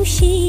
Hãy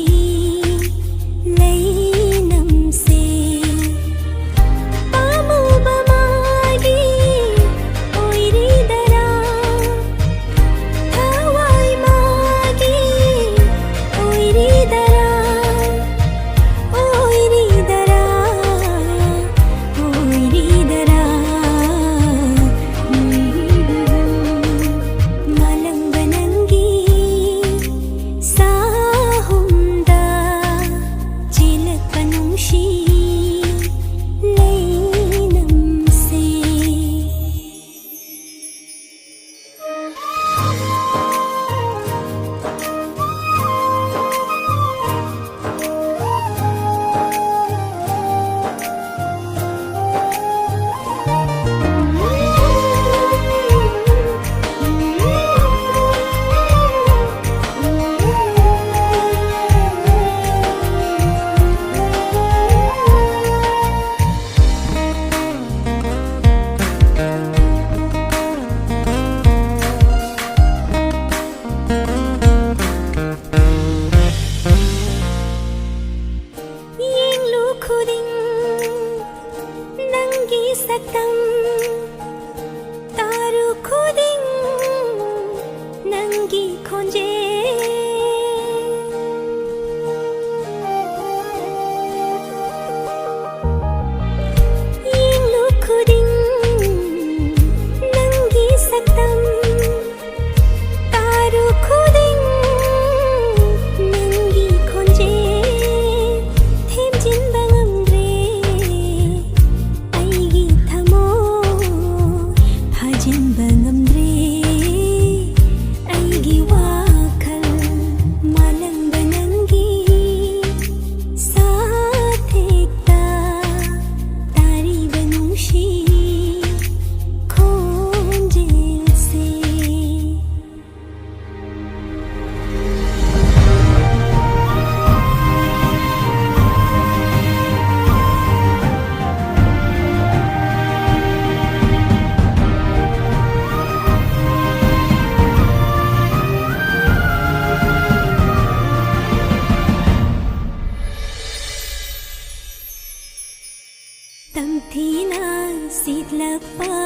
subscribe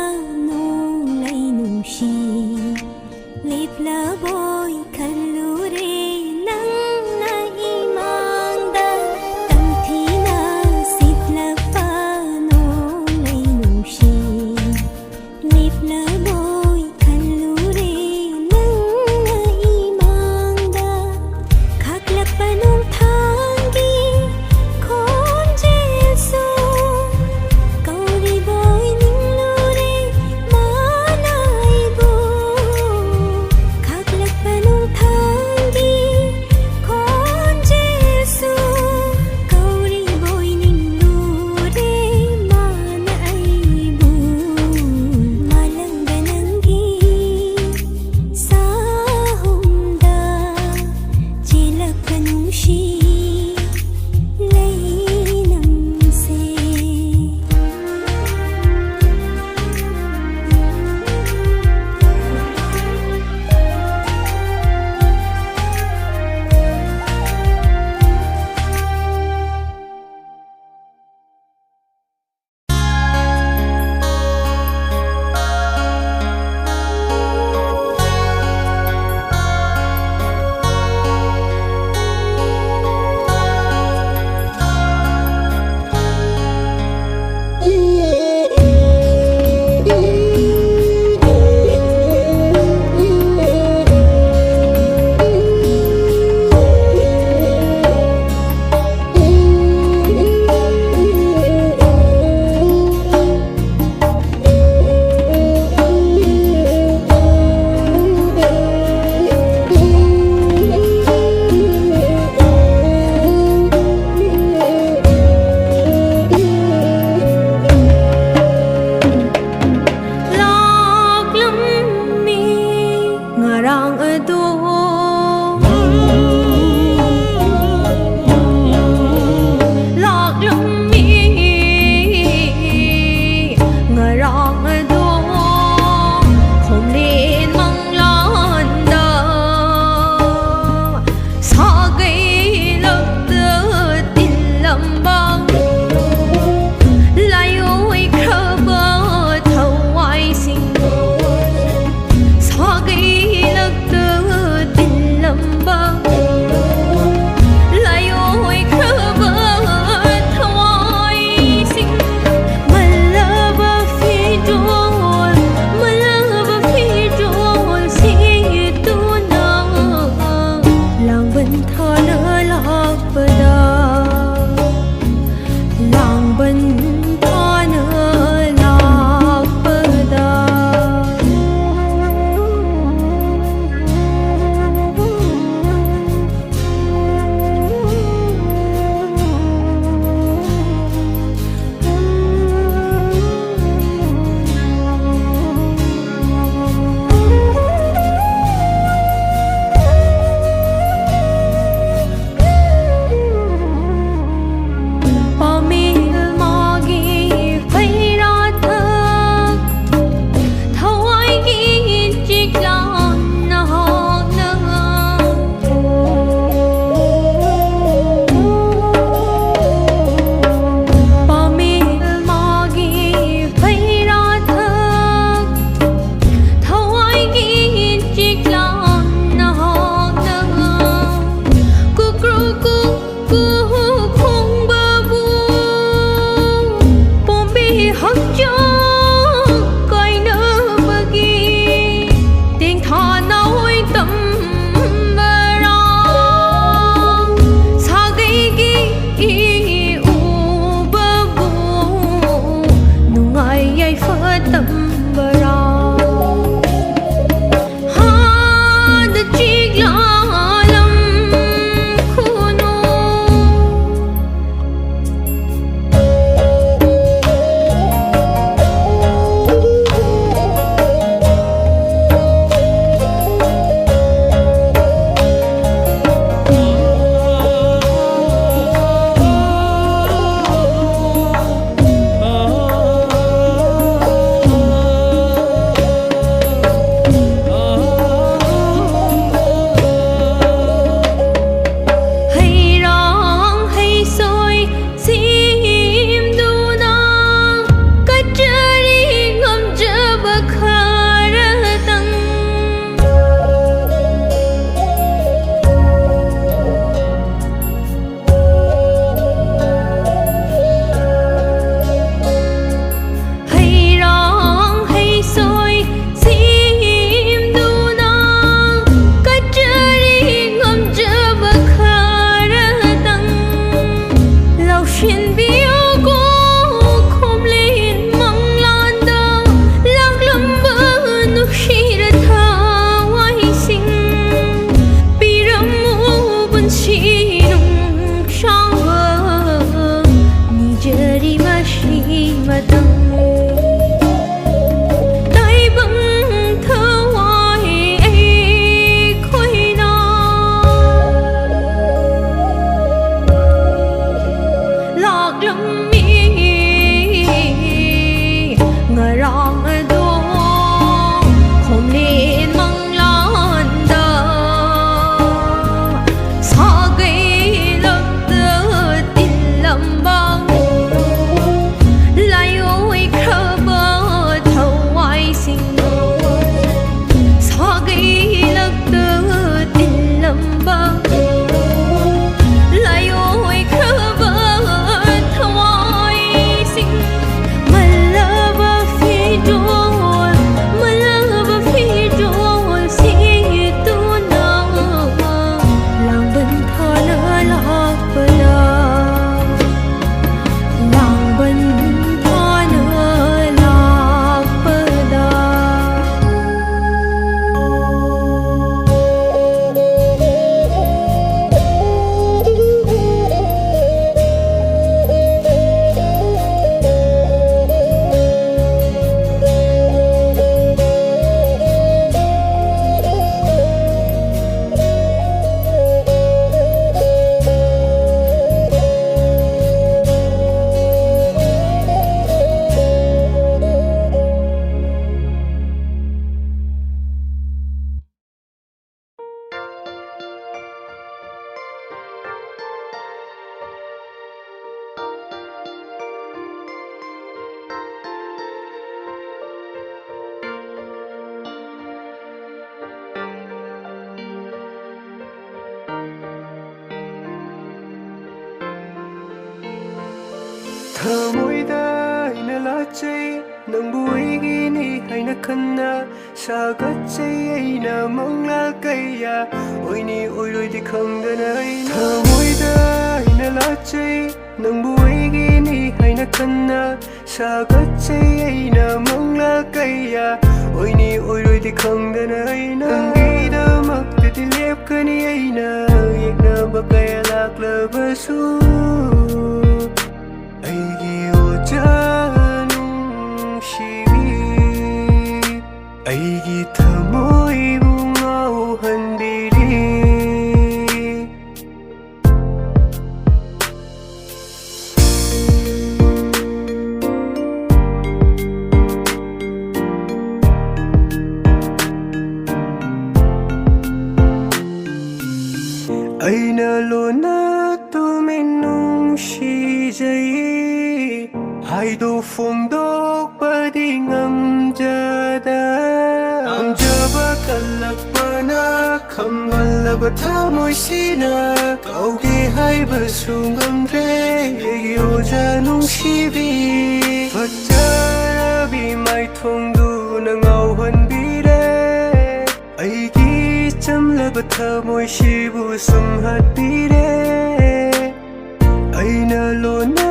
ꯊꯃꯣꯏꯗ ꯑꯩꯅ ꯂꯥꯠꯆꯩ ꯅꯪꯕꯨ ꯑꯩꯒꯤꯅꯤ ꯍꯥꯏꯅ ꯈꯟꯅ ꯁꯥꯒꯠꯆꯩ ꯑꯩꯅ ꯃꯪꯂꯥꯜ ꯀꯌꯥ ꯑꯣꯏꯅꯤ ꯑꯣꯏꯔꯣꯏꯗꯤ ꯈꯪꯗꯅ ꯑꯩꯅ ꯊꯃꯣꯏꯗ ꯑꯩꯅ ꯂꯥꯠꯆꯩ ꯅꯪꯕꯨ ꯑꯩꯒꯤꯅꯤ ꯍꯥꯏꯅ ꯈꯟꯅ ꯁꯥꯒꯠꯆꯩ ꯑꯩꯅ ꯃꯪꯂꯥꯜ ꯀꯌꯥ ꯑꯣꯏꯅꯤ ꯑꯣꯏꯔꯣꯏꯗꯤ ꯈꯪꯗꯅ ꯑꯩꯅ ꯅꯪꯒꯤꯗꯃꯛꯇꯗꯤ ꯂꯦꯞꯀꯅꯤ ꯑꯩꯅ ꯌꯦꯛꯅꯕ ꯀꯌꯥ ꯂꯥꯛꯂꯕꯁꯨ ꯑꯩꯒꯤ ꯑꯣꯖꯥ ꯅꯨꯡꯁꯤꯕꯤ ꯑꯩꯒꯤ ꯊꯃꯣꯏꯕꯨ ꯉꯥꯎꯍꯟꯕꯤꯔꯤ ꯑꯩꯅ ꯂꯣꯟꯅ ꯇꯨꯃꯤꯟ ꯅꯨꯡꯁꯤꯖꯩ ꯍꯥꯏꯗꯣꯛ ꯐꯣꯡꯗꯣꯛꯄꯗꯤ ꯉꯝꯖꯕ ꯀꯜꯂꯛꯄꯅ ꯈꯪꯍꯜꯂꯕ ꯊꯃꯣꯏꯁꯤꯅ ꯀꯧꯒꯦ ꯍꯥꯏꯕꯁꯨ ꯉꯝꯗ꯭ꯔꯦ ꯑꯩꯒꯤ ꯑꯣꯖꯥ ꯅꯨꯡꯁꯤꯕꯤ ꯐꯖꯔꯕꯤ ꯃꯥꯏꯊꯣꯡꯗꯨꯅ ꯉꯥꯎꯍꯟꯕꯤꯔꯦ ꯑꯩꯒꯤ ꯆꯝꯂꯕ ꯊꯃꯣꯏꯁꯤꯕꯨ ꯁꯨꯝꯍꯠꯄꯤꯔꯦ ꯑꯩꯅ ꯂꯣꯟꯅ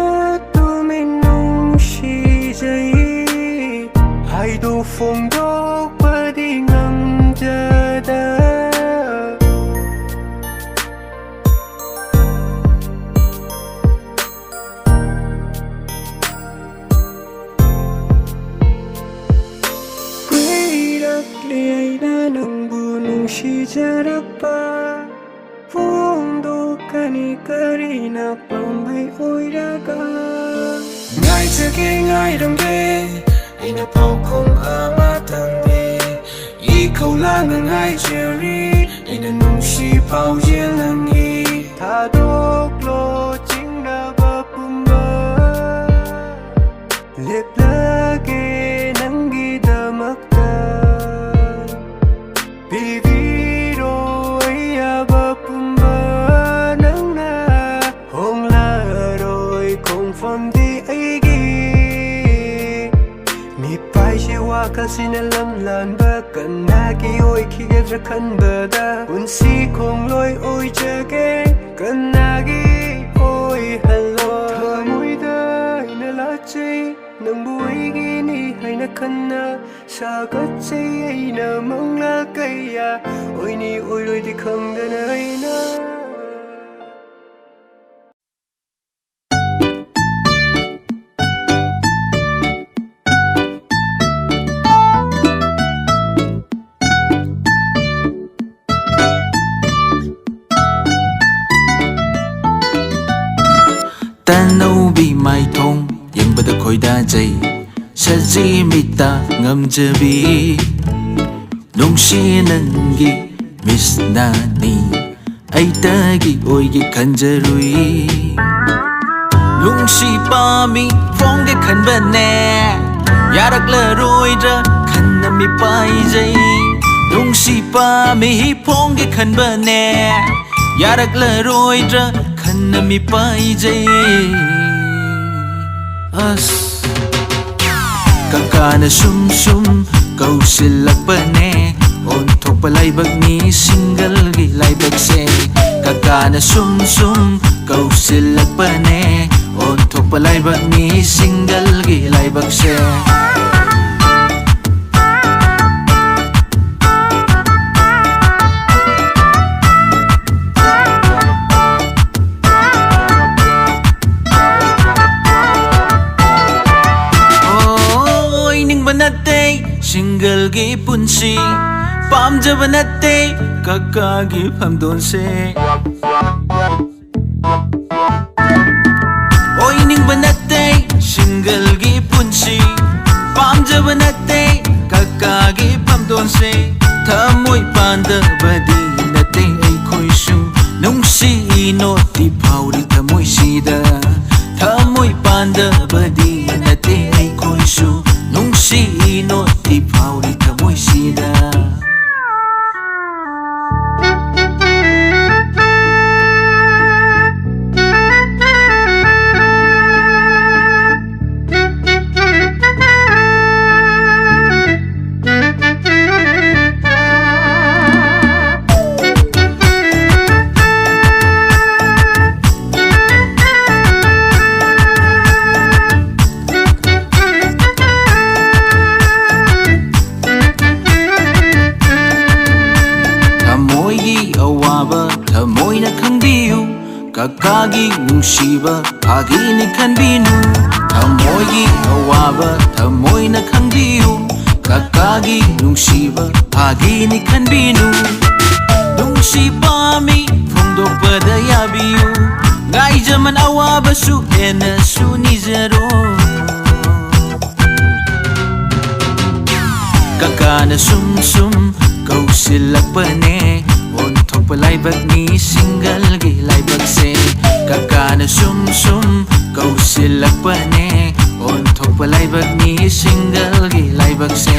ꯇꯨꯃꯤꯟ ꯅꯨꯡꯁꯤꯖꯩ ꯍꯥꯏꯗꯣꯛ ꯐꯣꯡꯗꯣꯛꯄꯗꯤ ꯉꯝꯖꯗ ꯀꯨꯏꯔꯛꯂꯦ ꯑꯩꯅ ꯅꯪꯕꯨ ꯅꯨꯡꯁꯤꯖꯔꯛꯄ ꯐꯣꯡꯗꯣꯛꯀꯅꯤ ꯀꯔꯤꯅ ꯄꯥꯝꯕꯩ ꯑꯣꯏꯔꯒ ꯉꯥꯏꯖꯒꯦ ꯉꯥꯏꯔꯝꯒꯦ ꯑꯩꯅ ꯄꯥꯎꯈꯨꯝ ꯑꯃꯇꯪꯗꯤ ꯏꯈꯧ ꯂꯥꯡꯅ ꯉꯥꯏꯖꯔꯤ ꯑꯩꯅ ꯅꯨꯡꯁꯤ ꯄꯥꯎꯖꯦꯜ ꯅꯪꯒꯤ ꯊꯥꯗꯣꯛꯂꯣ ꯆꯤꯡꯅꯕ ꯄꯨꯝꯕ ꯂꯦꯞꯂꯒꯦ ꯅꯪꯒꯤꯗꯃꯛꯇ ꯄꯤꯕꯤꯔꯣ ꯑꯌꯥꯕ ꯄꯨꯝꯕ ꯅꯪꯅ ꯍꯣꯡꯂꯔꯣꯏ ꯈꯣꯡꯐꯝꯗꯤ ꯑꯩꯒꯤ ꯃꯤꯄꯥꯏꯁꯦ ꯋꯥꯈꯜꯁꯤꯅ ꯂꯝ ꯂꯥꯟꯕ ꯀꯅꯥꯒꯤ ꯑꯣꯏꯈꯤꯒꯗ꯭ꯔꯥ ꯈꯟꯕꯗ ꯄꯨꯟꯁꯤ ꯈꯣꯡꯂꯣꯏ ꯑꯣꯏꯖꯒꯦ ꯀꯅꯥꯒꯤ ꯑꯣꯏꯍꯜꯂꯣ ꯊꯃꯣꯏꯗ ꯑꯩꯅ ꯂꯥꯠꯆꯩ ꯅꯪꯕꯨ ꯑꯩꯒꯤꯅꯤ ꯍꯥꯏꯅ ꯈꯟꯅ ꯁꯥꯒꯠꯆꯩ ꯑꯩꯅ ꯃꯪꯂꯥꯜ ꯀꯌꯥ ꯑꯣꯏꯅꯤ ꯑꯣꯏꯔꯣꯏꯗꯤ ꯈꯪꯗꯅ ꯑꯩꯅ ꯇꯅꯧꯕꯤ ꯃꯥꯏꯊꯣꯡ ꯌꯦꯡꯕꯗ ꯈꯣꯏꯗꯥꯖꯩ ꯁꯖꯤ ꯃꯤꯠꯇ ꯉꯝꯖꯕꯤ ꯅꯨꯡꯁꯤ ꯅꯪꯒꯤ ꯃꯤꯁꯅꯥꯅꯤ ꯑꯩꯇꯒꯤ ꯑꯣꯏꯒꯦ ꯈꯟꯖꯔꯨꯏ ꯅꯨꯡꯁꯤ ꯄꯥꯝꯃꯤ ꯐꯣꯡꯒꯦ ꯈꯟꯕꯅꯦ ꯌꯥꯔꯛꯂꯔꯣꯏꯗ꯭ꯔꯥ ꯈꯟꯅ ꯃꯤꯄꯥꯏꯖꯩ ꯅꯨꯡꯁꯤ ꯄꯥꯝꯃꯤ ꯐꯣꯡꯒꯦ ꯈꯟꯕꯅꯦ ꯌꯥꯔꯛꯂꯔꯣꯏꯗ꯭ꯔꯥ ꯈꯟꯅ ꯃꯤꯄꯥꯏꯖꯩ ꯑꯁ ꯀꯀꯥꯅ ꯁꯨꯝ ꯁꯨꯝ ꯀꯧꯁꯤꯜꯂꯛꯄꯅꯦ ꯑꯣꯟꯊꯣꯛꯄ ꯂꯥꯏꯕꯛꯅꯤ ꯁꯤꯡꯒꯜꯒꯤ ꯂꯥꯏꯕꯛꯁꯦ ꯀꯀꯥꯅ ꯁꯨꯝ ꯁꯨꯝ ꯀꯧꯁꯤꯜꯂꯛꯄꯅꯦ ꯑꯣꯟꯊꯣꯛꯄ ꯂꯥꯏꯕꯛꯅꯤ ꯁꯤꯡꯒꯜꯒꯤ ꯂꯥꯏꯕꯛꯁꯦ ꯁꯤꯡꯒꯜꯒꯤ ꯄꯨꯟꯁꯤ ꯄꯥꯝꯖꯕ ꯅꯠꯇꯦ ꯀꯀꯥꯒꯤ ꯐꯝꯗꯣꯟꯁꯦ ꯑꯣꯏꯅꯤꯡꯕ ꯅꯠꯇꯦ ꯁꯤꯡꯒꯜꯒꯤ ꯄꯨꯟꯁꯤ ꯄꯥꯝꯖꯕ ꯅꯠꯇꯦ ꯀꯀꯥꯒꯤ ꯐꯝꯗꯣꯟꯁꯦ ꯊꯃꯣꯏ ꯄꯥꯟꯗꯕꯗꯤ ꯅꯠꯇꯦ ꯑꯩꯈꯣꯏꯁꯨ ꯅꯨꯡꯁꯤ ꯅꯣꯠꯇꯤ ꯐꯥꯎꯔꯤ ꯊꯃꯣꯏꯁꯤꯗ ꯊꯃꯣꯏ ꯄꯥꯟꯗꯕꯗꯤ ꯅꯠꯇꯦ ꯑꯩꯈꯣꯏꯁꯨ ꯅꯨꯡꯁꯤ ꯅꯣꯠꯇꯤ ꯐꯥꯎꯔꯤ ꯊꯃꯣꯏꯁꯤꯗ ꯈꯪꯕꯤꯌꯨ ꯀꯀꯥꯒꯤ ꯅꯨꯡꯁꯤꯕ ꯐꯥꯒꯤꯅꯤ ꯈꯟꯕꯤꯅꯨ ꯊꯃꯣꯏꯒꯤ ꯑꯋꯥꯕ ꯊꯃꯣꯏꯅ ꯈꯪꯕꯤꯌꯨ ꯀꯀꯥꯒꯤ ꯅꯨꯡꯁꯤꯕ ꯐꯥꯒꯤꯅꯤ ꯈꯟꯕꯤꯅꯨ ꯅꯨꯡꯁꯤ ꯄꯥꯝꯃꯤ ꯐꯣꯡꯗꯣꯛꯄꯗ ꯌꯥꯕꯤꯌꯨ ꯉꯥꯏꯖꯃꯟ ꯑꯋꯥꯕꯁꯨ ꯍꯦꯟꯅꯁꯨ ꯅꯤꯖꯔꯣ ꯀꯀꯥꯅ ꯁꯨꯝ ꯀꯧꯁꯤꯜꯂꯛꯄꯅꯦ ꯑꯣꯟꯊꯣꯛꯄ ꯂꯥꯏꯕꯛꯅꯤ ꯁꯤꯡꯒꯜꯒꯤ ꯂꯥꯏꯕꯛꯁꯦ ꯀꯀꯥꯅ ꯁꯨꯝ ꯀꯧꯁꯤꯜꯂꯛꯄꯅꯦ ꯑꯣꯟꯊꯣꯛꯄ ꯂꯥꯏꯕꯛꯅꯤ ꯁꯤꯡꯒꯜꯒꯤ ꯂꯥꯏꯕꯛꯁꯦ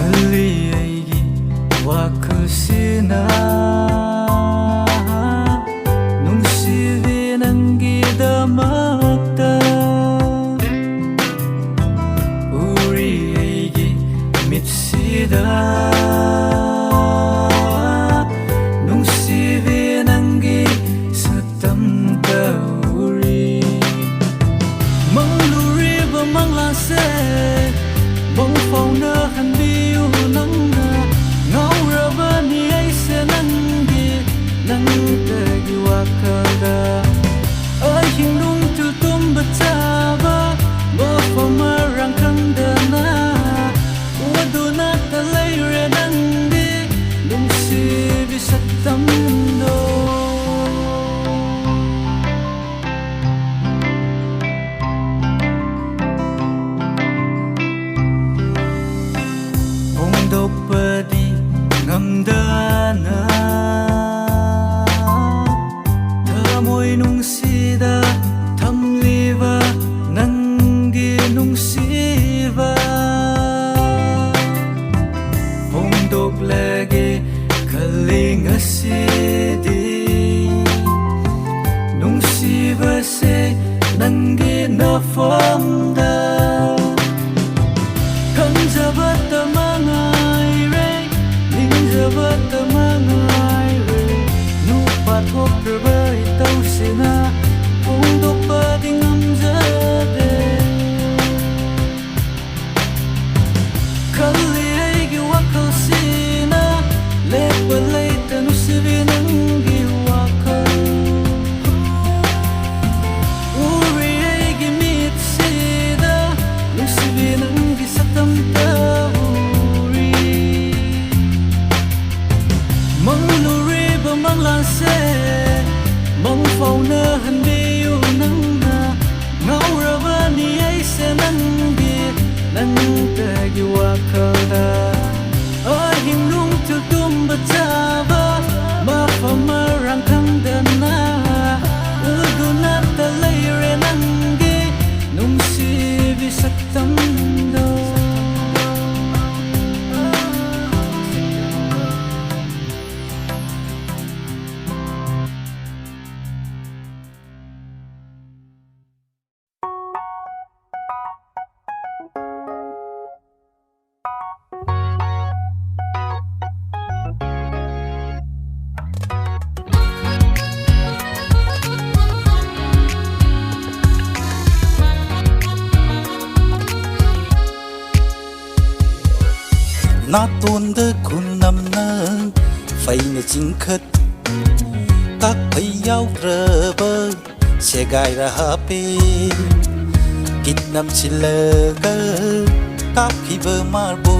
Kali wakasina nungsivi nanggidamakta uri aigi mitsida nungsivi nanggi satamta uri mangluri ba manglase bong phong na hanbiu nangna ngauraba ni ai se nanggi nangtagi wakada ai hingdung tu tum bachaba bo fomarang kangdana waduna talai re nangdi nungsi bisatamdo Padi ngamdana Thamoy nungsida thamliva nanggi nungsiva Hongdok lagi kalingasidi Nungsiva se nanggi nafamda Kanjabat Jabat mangai re nupat hok terbai tau sina untuk padingam jade kali ai wakal sina lepalai tanu sivinang wakal uri ai mit sida nu sivinang satam tau mangluri ba manglase mang phau na hanbiu nangna ngauraba ni ai se nanggi nangtagi wakala ai himlung tu tum bachaba ma famarang kangdana uduna talai re nanggi nungsi bisatamdo na tôn de kun nam na phai ne ching khat các phai yau rơ bơ se gai ra ha pe kit nam chile ga các khi bơ mar bo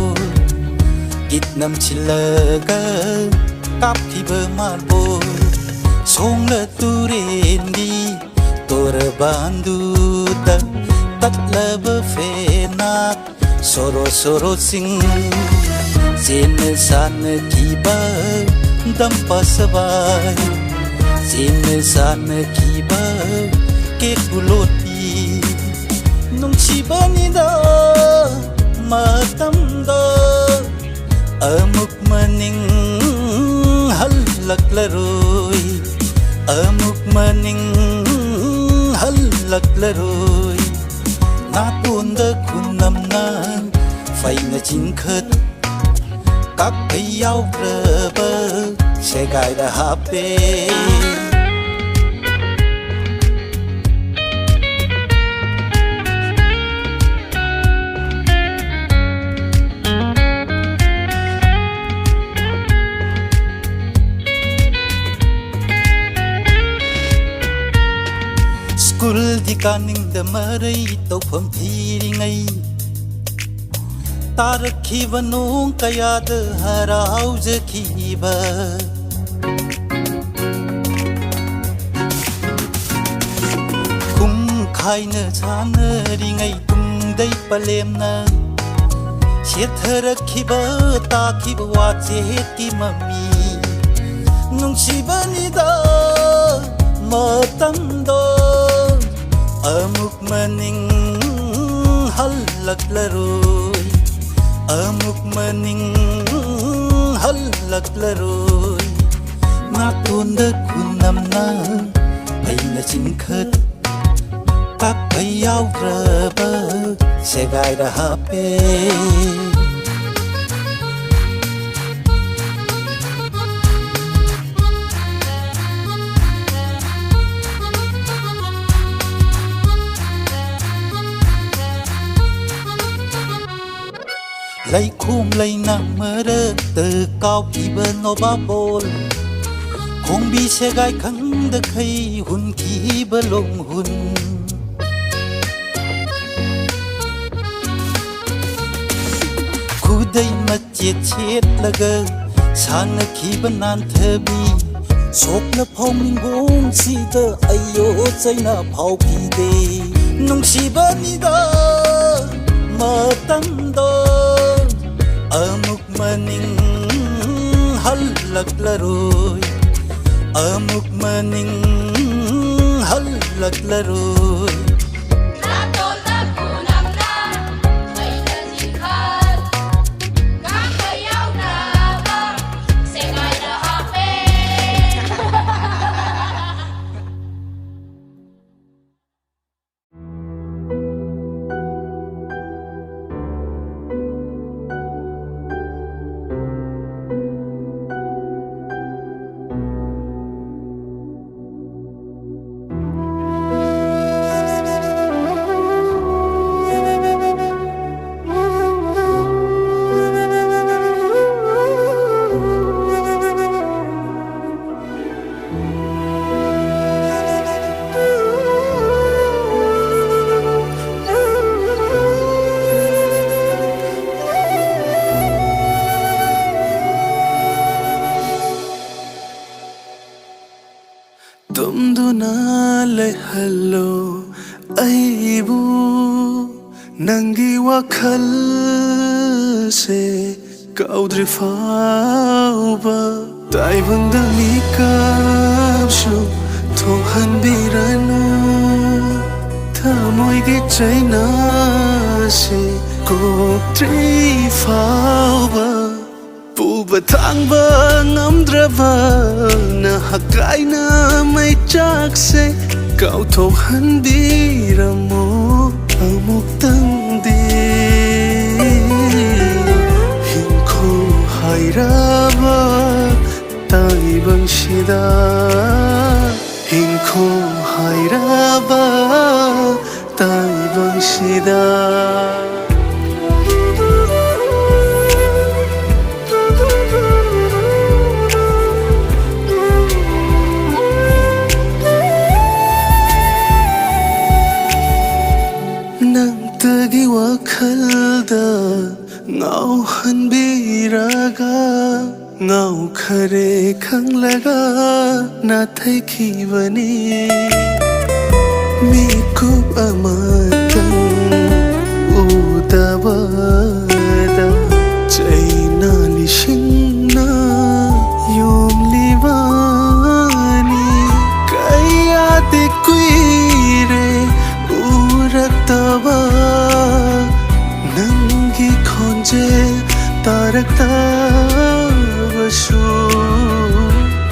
kit nam chile ga các khi bơ mar bo song le tu ren di tor bandu ta tat le bơ fe nak soro soro sing Sin san kiba dampa sabai Sin san kiba ke kuloti nung chiba ni da matam da amuk maning halak laroi amuk maning halak laroi na tun da kunam nan phai na chin khat các thầy yêu rơ bơ sẽ gai đã hấp bê School di kaning da maray tau pham thi ngay Tarakhiba nung kaya de harau jakhiba kum khai na chana ringai tum dai palem na shetharakhiba takhiba wa cheti mami nung shibani da matam do amuk maning halak laroi amuk maning halaklaroi Natunda kunamna Aina chingkhat Các bay áo rơ sẽ gai ra hape lấy khum lấy nặng mơ đơ từ cao kỳ bên nó ba bồn không bị xe gai khăn được hay hun kỳ bơ lông hun khu đây mà chết chết là gơ sang ở kỳ bên nan thơ bi sốt là phong minh gong si tơ ayo say na phao kỳ đề nông si bên đi đó mà tâm đó Amuk maning halaklaroi Amuk maning halaklaroi hello aibu nangi wakhal se kaudri fauba taibanda mikapshu thohan biranu thamoi ge chaina se koptri fauba Puba thangba ngamdraba na hakai na mai chak se kau thohan biramo amuk tang de hinko hairaba tai bang shida hinko hairaba tai bang shida Tagi wakhalda ngau hanbiraga ngau khare khanglaga na thai khibani mikub amatang udabada chaina lishingna yom livani kaya de kuire urataba nangi khonje tarakta basu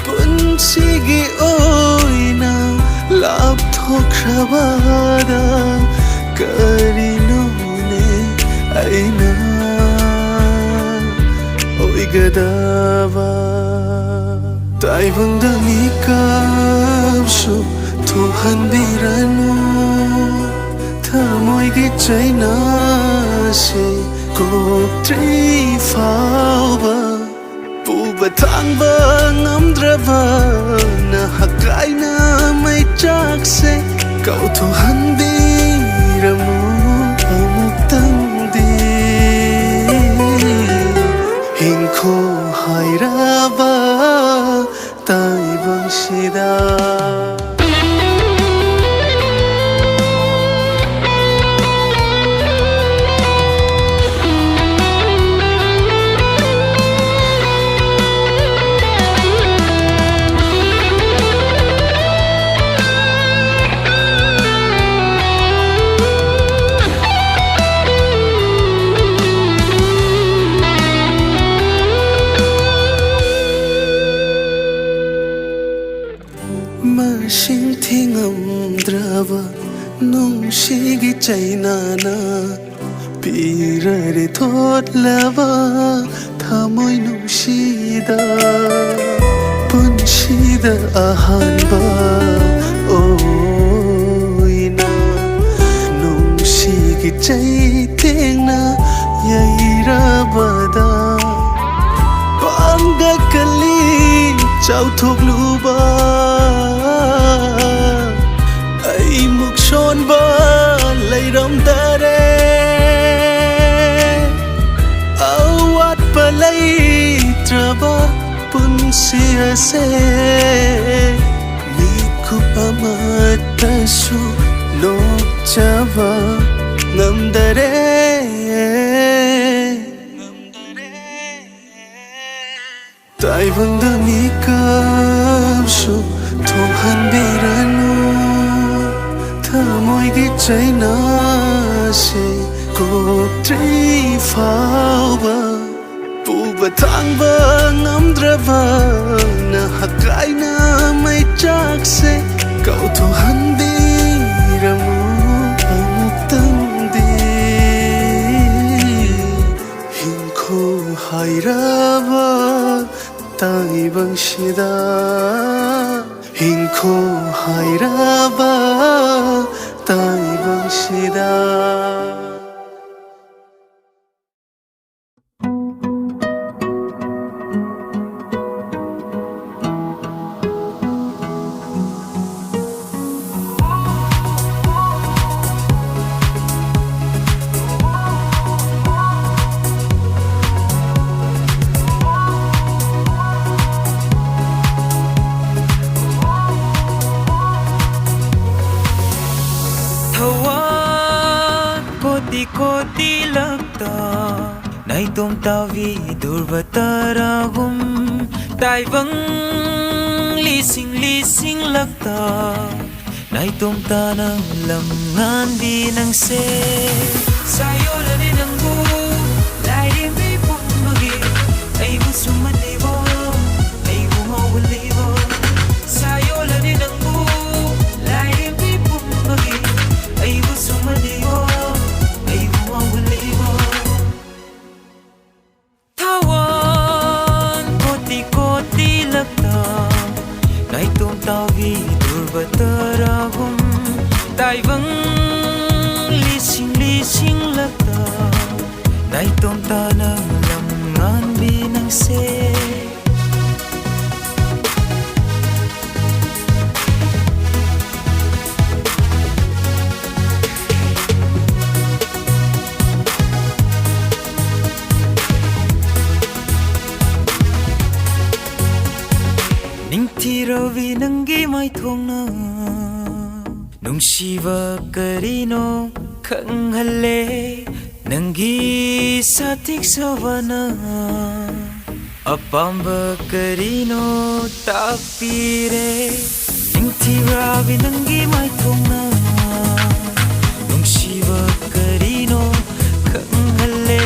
punsigi oina lab thokhrabada karinone aina oigadava taibanda mikapsu thohan biranu thamoi ge chaina se koptri fauba puba thangba ngamdraba na hakai na mai chak se kau thohan biramo amuk tang de hinko hairaba tai bang shida ꯅꯨꯡꯁꯤꯒꯤ ꯆꯩꯅꯥꯅ ꯄꯤꯔꯔꯦ ꯊꯣꯠꯂꯕ ꯊꯃꯣꯏ ꯅꯨꯡꯁꯤꯗ ꯄꯨꯟꯁꯤꯗ ꯑꯍꯥꯟꯕ ꯑꯣꯏꯅ ꯅꯨꯡꯁꯤꯒꯤ ꯆꯩꯊꯦꯡꯅ ꯌꯩꯔꯕꯗ ꯄꯥꯡꯒꯠꯀꯜꯂꯤ ꯆꯥꯎꯊꯣꯛꯂꯨꯕ ꯑꯩꯃꯨꯛ ꯁꯣꯟꯕ ꯂꯩꯔꯝꯗꯔꯦ ꯑꯋꯥꯠꯄ ꯂꯩꯇ꯭ꯔꯕ ꯄꯨꯟꯁꯤ ꯑꯁꯦ ꯃꯤꯀꯨꯞ ꯑꯃꯠꯇꯁꯨ ꯅꯣꯛꯆꯕ ꯉꯝꯗꯔꯦ ꯇꯥꯏꯕꯪꯗ ꯃꯤꯀꯞꯁꯨ ꯊꯣꯛꯍꯟꯕꯤꯔꯅꯨ ꯊꯃꯣꯏꯒꯤ ꯆꯩꯅꯥꯁꯦ ꯀꯣꯛꯇ꯭ꯔꯤ ꯐꯥꯎꯕ ꯄꯨꯕ ꯊꯥꯡꯕ ꯉꯝꯗ꯭ꯔꯕ ꯅꯍꯥꯛꯀꯥꯏꯅ ꯃꯩꯆꯥꯛꯁꯦ ꯀꯧꯊꯣꯛꯍꯟꯕꯤꯔꯝꯃꯨ ꯑꯃꯨꯛꯇꯪꯗꯤ ꯍꯤꯡꯈꯣ ꯍꯥꯏꯔꯕ ꯇꯥꯏꯕꯪꯁꯤꯗ ꯍꯤꯡꯈꯣ ꯍꯥꯏꯔꯕ ꯇꯥꯏꯕꯪꯁꯤꯗ कोटि लगता नहीं तुम तावी दुर्वतरागुम ताइवंग लीसिंग लगता नहीं तुम तानंग लम्गान भी नंग से सायोलने नंगू लाइरे में पुंबगी आई मुसुमते वो आई वो मौली वो सायोलने नंगू लाइरे में पुंबगी आई मुसुमते वो तावी दुर्वतरागुम ताइवंग लीसिंग लगता नहीं तुम तानंग लम्गान भी नंग से ꯅꯤꯡꯊꯤꯔꯕꯤ ꯅꯪꯒꯤ ꯃꯥꯏꯊꯣꯡꯅ ꯅꯨꯡꯁꯤꯕ ꯀꯔꯤꯅꯣ ꯈꯪꯍꯜꯂꯦ ꯅꯪꯒꯤ ꯁꯥꯊꯤꯛꯁꯕꯅ ꯑꯄꯥꯝꯕ ꯀꯔꯤꯅꯣ ꯇꯥꯛꯄꯤꯔꯦ ꯅꯤꯡꯊꯤꯔꯕꯤ ꯅꯪꯒꯤ ꯃꯥꯏꯊꯣꯡꯅ ꯅꯨꯡꯁꯤꯕ ꯀꯔꯤꯅꯣ ꯈꯪꯍꯜꯂꯦ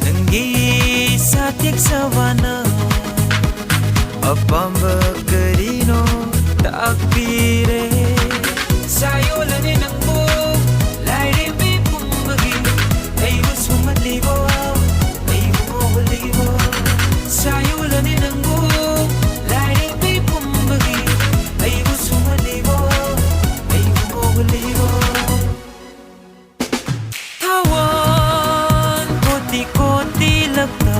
ꯅꯪꯒꯤ ꯁꯥꯊꯤꯛꯁꯕꯅ ꯑꯄꯥꯝꯕ ꯀꯔꯤꯅꯣ ꯇꯥꯛꯄꯤꯔꯦ ꯁꯥꯌꯣꯜꯂꯅꯤ ꯅꯪꯕꯨ ꯂꯥꯏꯔꯦꯝꯕꯤ ꯄꯨꯝꯕꯒꯤ ꯑꯩꯕꯨ ꯁꯨꯝꯍꯠꯂꯤꯕꯣ ꯑꯩꯕꯨ ꯉꯥꯎꯍꯜꯂꯤꯕꯣ ꯁꯥꯌꯣꯜꯂꯅꯤ ꯅꯪꯕꯨ ꯂꯥꯏꯔꯦꯝꯕꯤ ꯄꯨꯝꯕꯒꯤ ꯑꯩꯕꯨ ꯁꯨꯝꯍꯠꯂꯤꯕꯣ ꯑꯩꯕꯨ ꯉꯥꯎꯍꯜꯂꯤꯕꯣ ꯊꯋꯥꯟ कोटि लगता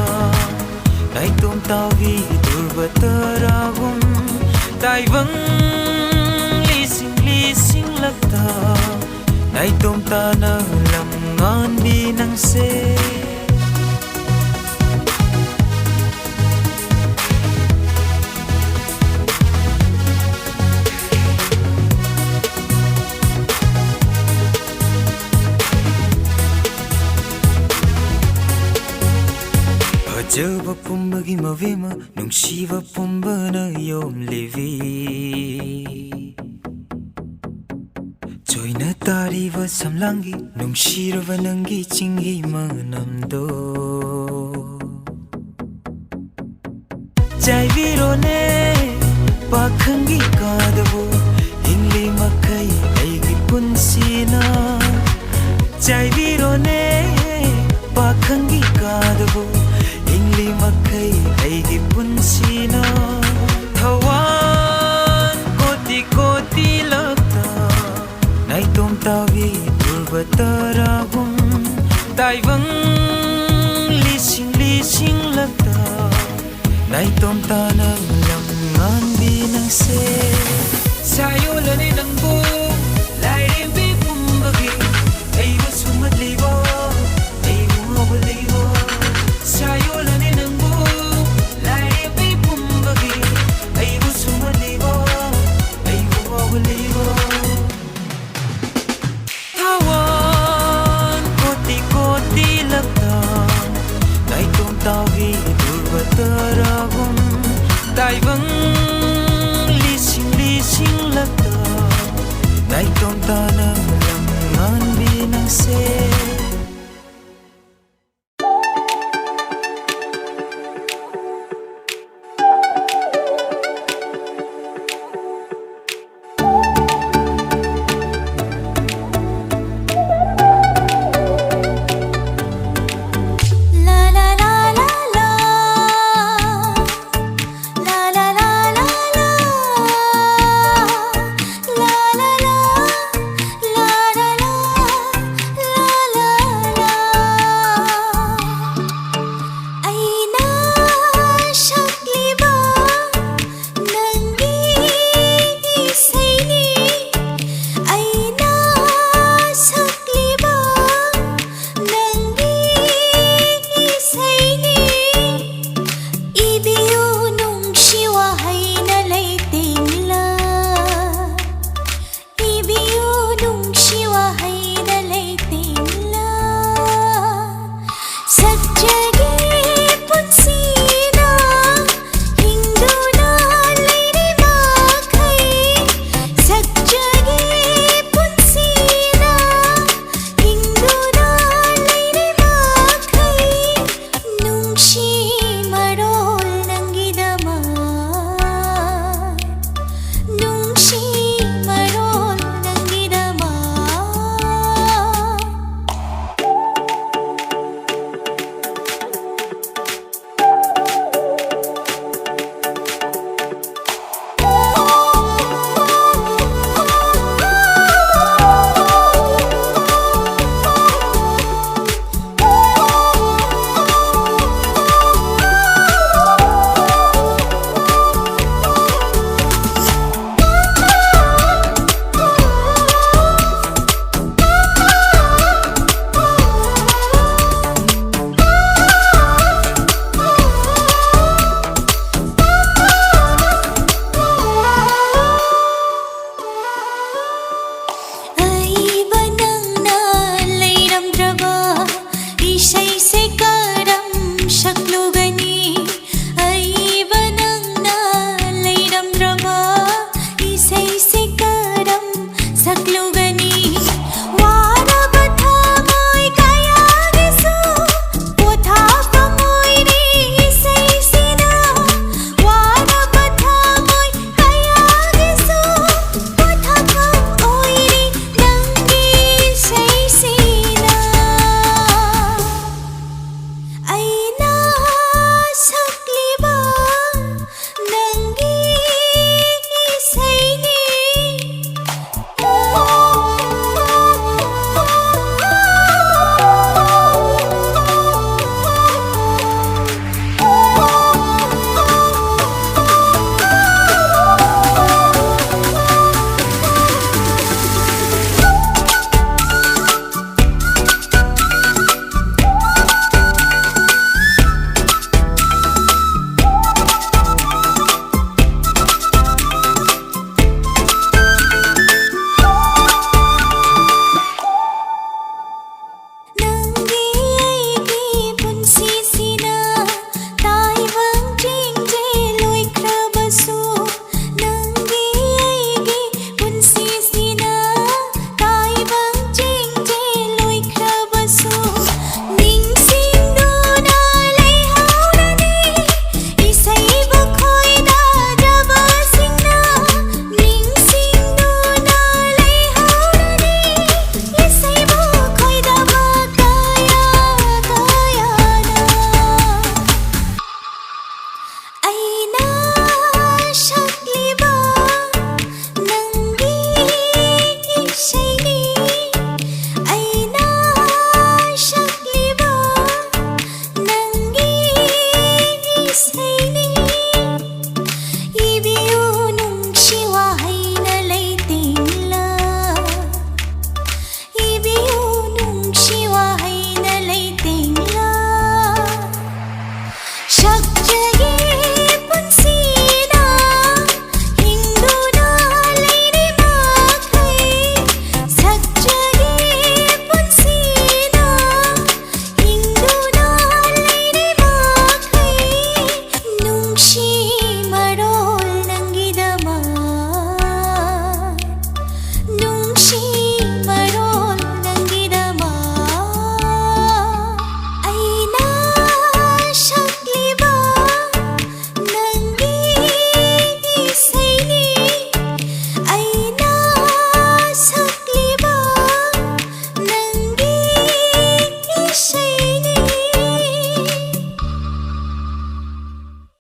नहीं तुम तावी दुर्वतरागुम ताइवंग लीसिंग लगता नहीं तुम तानंग लम्गान भी नंग से ꯐꯖꯕ ꯄꯨꯝꯕꯒꯤ ꯃꯕꯦꯝꯃ ꯅꯨꯡꯁꯤꯕ ꯄꯨꯝꯕꯅ ꯌꯣꯝꯂꯤꯕꯤ ꯆꯣꯏꯅ ꯇꯥꯔꯤꯕ ꯁꯝꯂꯥꯡꯒꯤ ꯅꯨꯡꯁꯤꯔꯕ ꯅꯪꯒꯤ ꯆꯤꯡꯒꯤ ꯃꯅꯝꯗꯣ ꯆꯥꯏꯕꯤꯔꯣꯅꯦ ꯄꯥꯈꯪꯒꯤ ꯀꯥꯗꯕꯨ ꯍꯤꯡꯂꯤ ꯃꯈꯩ ꯑꯩꯒꯤ ꯄꯨꯟꯁꯤ singlakta Naitom tanang langan binang se Sayo lani ng buong Lairin bipumbagi Ay masumat libo Ay umawal libo Sayo lani ng buong Lairin bipumbagi Ay masumat libo Ay umawal libo Tawan koti-koti lakta Naitom tawi durbataragum Daibang lising lakta Naitom tanang langan binang se